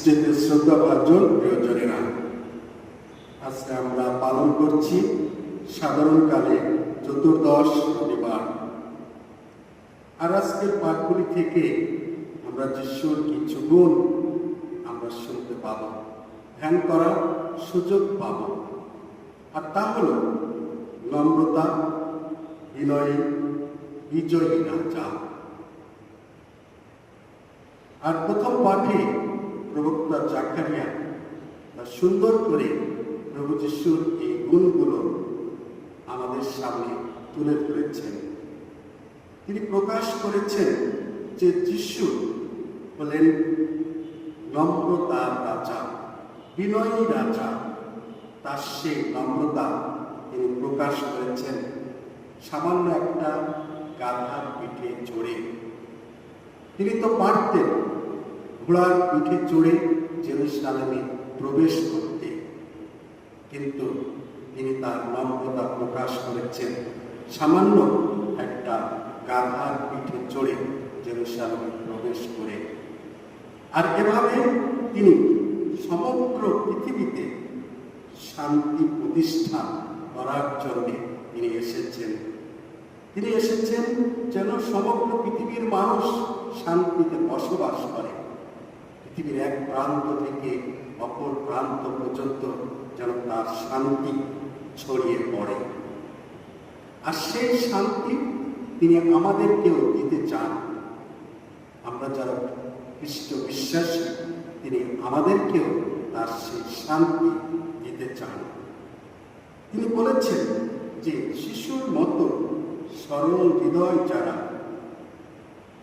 স্মৃতি শ্রদ্ধা ভাজন প্রিয়জনেরা, আজকে আমরা পালন করছি সাধারণকালে চতুর্দশ রবিবার। আর আজকের পাঠগুলি থেকে আমরা যিশুর কিছু গুণ আমরা শুনতে পাব, ধ্যান করার সুযোগ পাব। আর তা হল নম্রতা, বিনয়ী, বিজয়ী রাজা। আর প্রথম পাঠে প্রবক্তা জাকারিয়া সুন্দর করে প্রভু যিশুর এই গুণগুলো আমাদের সামনে তুলে ধরেছেন। তিনি প্রকাশ করেছেন যে যিশু হলেন নম্রতার রাজা, বিনয়ী রাজা। তার সেই নম্রতা তিনি প্রকাশ করেছেন সামান্য একটা গাধার পিঠে চড়ে। তিনি তো পারতেন ঘোড়ার পিঠে চড়ে জেরুজালেমে প্রবেশ করতে, কিন্তু তিনি তার নম্রতা প্রকাশ করেছেন সামান্য একটা গাধার পিঠে চড়ে জেরুজালেমে প্রবেশ করে। আর এভাবে তিনি সমগ্র পৃথিবীতে শান্তি প্রতিষ্ঠা করার জন্য তিনি এসেছেন। তিনি এসেছেন যেন সমগ্র পৃথিবীর মানুষ শান্তিতে বসবাস করে, পৃথিবীর এক প্রান্ত থেকে অপর প্রান্ত পর্যন্ত যেন তার শান্তি ছড়িয়ে পড়ে। আর সেই শান্তি তিনি আমাদেরকেও দিতে চান। আমরা যারা খ্রিস্ট বিশ্বাসী, তিনি আমাদেরকেও তার সেই শান্তি দিতে চান। তিনি বলেছেন যে শিশুর মতো সরল হৃদয় যারা,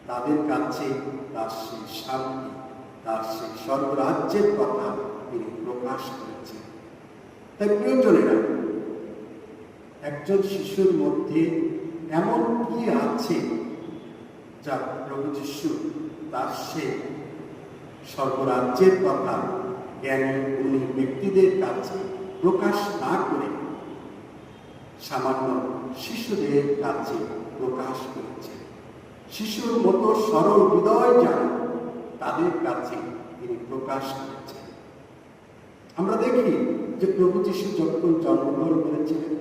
তাদের কাছে তার সেই শান্তি, তার সেই স্বর্গরাজ্যের কথা তিনি প্রকাশ করেছেন। তাই প্রিয়জনেরা, একজন শিশুর মধ্যে এমন কি আছে যা প্রভু যিশু তার সেই স্বর্গরাজ্যের কথা জ্ঞানী গুণী ব্যক্তিদের কাছে প্রকাশ না করে সামান্য শিশুদের কাছে প্রকাশ করেছে। শিশুর মতো সরল হৃদয় যারা, তাদের কাছে তিনি প্রকাশ করেছেন। আমরা দেখি যে প্রভু যিশু যখন জন্মগ্রহণ করেছিলেন,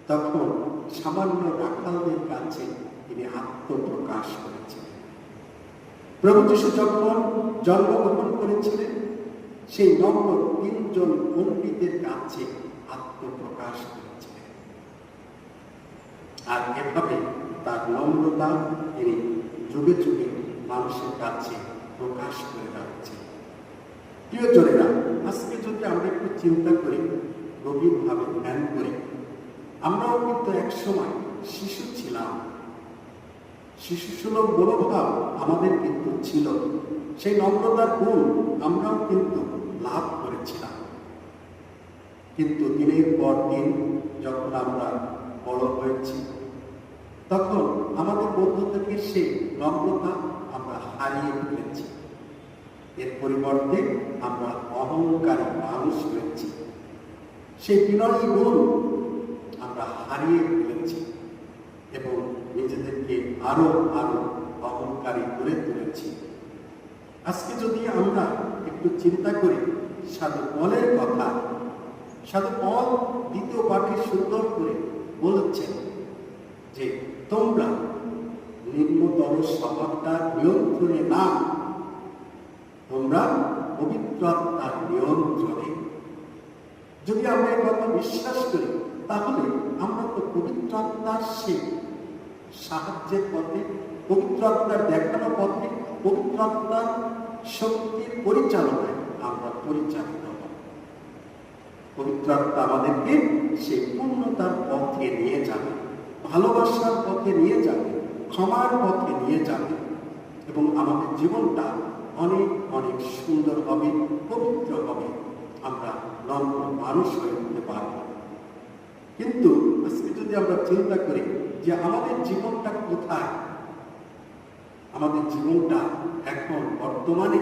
তখন সামান্য রাখালদের কাছে তিনি আত্মপ্রকাশ করেছিলেন। প্রভু যিশু যখন জন্মগ্রহণ করেছিলেন, সেই নম্র 3 জন পণ্ডিতের কাছে আত্মপ্রকাশ করেছিলেন। আর এভাবে তার নম্রতা তিনি যুগে যুগে মানুষের কাছে প্রকাশ করে যাচ্ছেন। প্রিয়জনেরা, আজকে যদি আমরা একটু চিন্তা করি, গভীরভাবে ধ্যান করি, আমরাও কিন্তু একসময় শিশু ছিলাম। শিশু সুলভ মনোভাব আমাদের কিন্তু ছিল। সেই নম্রতার গুণ আমরাও কিন্তু লাভ করেছিলাম। কিন্তু দিনের পর দিন যখন আমরা বড় হয়েছি, তখন আমাদের মধ্য থেকে সেই নম্রতা আমরা হারিয়ে ফেলেছি। এর পরিবর্তে আমরা অহংকারী মানুষ হয়েছি। সেই বিনয়ী গুণ আমরা হারিয়ে ফেলেছি এবং নিজেদেরকে আরো আরো অহংকারী করে তুলেছি। আজকে যদি আমরা একটু চিন্তা করি সাধু পলের কথা, সাধু পল 2য় পাঠে সুন্দর করে বলেছেন যে তোমরা নিম্নতর স্বভাবটা নিয়ন্ত্রণে না, তোমরা পবিত্র আত্মার নিয়ন্ত্রণে। যদি আমরা এই কথা বিশ্বাস করি, তাহলে আমরা তো পবিত্র আত্মার সেই সাহায্যের পথে, পবিত্র আত্মার দেখানো পথে, পবিত্র আত্মার শক্তির পরিচালনায় আমরা পরিচালিত হব। পবিত্র আত্মা আমাদেরকে সেই পূর্ণতার পথে নিয়ে যাবে, ভালোবাসার পথে নিয়ে যাবে, ক্ষমার পথে নিয়ে যাবে এবং আমাদের জীবনটা অনেক অনেক সুন্দর হবে, পবিত্র হবে। আমরা নম্র মানুষ হয়ে উঠতে পারব। কিন্তু আজকে যদি আমরা চিন্তা করি যে আমাদের জীবনটা কোথায়, আমাদের জীবনটা এখন বর্তমানে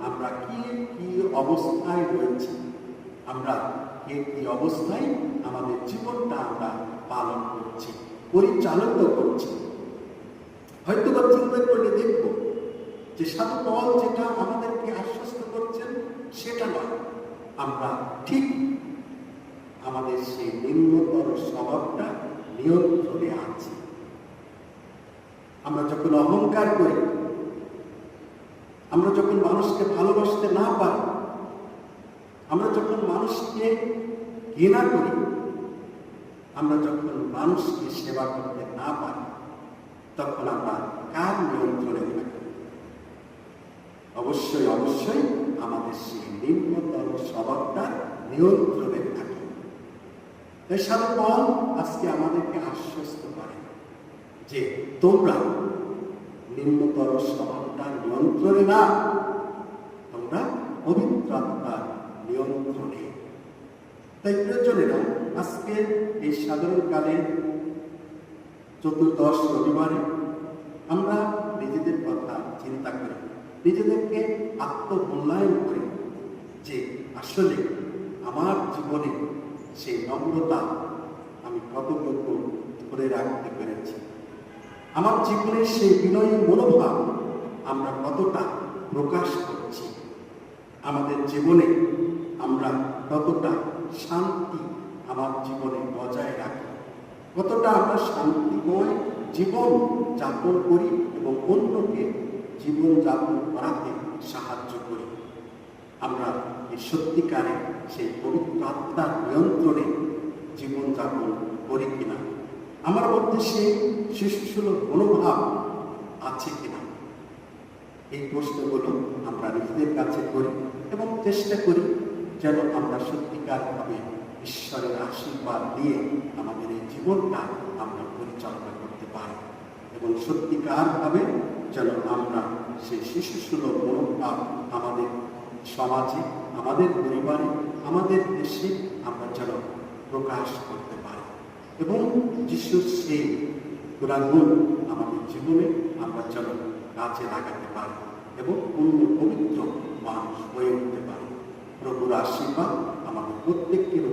আমরা কি কি অবস্থায় রয়েছি, আমরা কি কি অবস্থায় আমাদের জীবনটা আমরা পালন করছি, পরিচালিত করছি। হয়তো বা চিন্তা করলে দেখব যে সাধু পল যেটা আমাদেরকে আশ্বস্ত করছে আমরা ঠিক আমাদের সেই নিম্নতর স্বভাবটা নিয়ন্ত্রণে আছি। আমরা যখন অহংকার করি, আমরা যখন মানুষকে ভালোবাসতে না পারি, আমরা যখন মানুষকে ঘৃণা করি, আমরা যখন মানুষকে সেবা করতে না পারি, তখন আমরা কার নিয়ন্ত্রণে থাকি? অবশ্যই অবশ্যই আমাদের সেই নিম্নতর স্বভাবটা নিয়ন্ত্রণে থাকে। তাই সাধু পাল আজকে আমাদেরকে আশ্বস্ত করে যে তোমরা নিম্নতর স্বভাবটা নিয়ন্ত্রণে না, তোমরা পবিত্র আত্মার নিয়ন্ত্রণে। তাই প্রিয়জনেরা, আজকে এই সাধারণকালের চতুর্দশ রবিবারে আমরা নিজেদের কথা চিন্তা করি, নিজেদেরকে আত্মমূল্যায়ন করি যে আসলে আমার জীবনে সেই নম্রতা আমি কতটুকু ধরে রাখতে পেরেছি, আমার জীবনের সেই বিনয়ী মনোভাব আমরা কতটা প্রকাশ করছি, আমাদের জীবনে আমরা কতটা শান্তি আমার জীবনে বজায় রাখি, কতটা আমরা শান্তিময় জীবন যাপন করি এবং অন্যকে জীবন যাপন করাতে সাহায্য করি। আমরা এই সত্যিকারে সেই পবিত্র আত্মার নিয়ন্ত্রণে জীবন যাপন করি কিনা, আমার মধ্যে সেই শিশুসুলভ মনোভাব আছে কিনা, এই প্রশ্নগুলো আমরা নিজেদের কাছে করি এবং চেষ্টা করি যেন আমরা সত্যিকারভাবে ঈশ্বরের আশীর্বাদ দিয়ে আমাদের এই জীবনটা আমরা পরিচালনা করতে পারি এবং সত্যিকারভাবে যেন আমরা সেই শিশুসুলভ মনোভাব আমাদের সমাজে, আমাদের পরিবারে, আমাদের দেশে আমরা যেন প্রকাশ করতে পারি এবং যিশুর সেই গুণাগুণ আমাদের জীবনে আমরা যেন কাজে লাগাতে পারি এবং পূর্ণ পবিত্র মানুষ হয়ে উঠতে পারি। প্রভুর আশীর্বাদ আমাদের প্রত্যেকের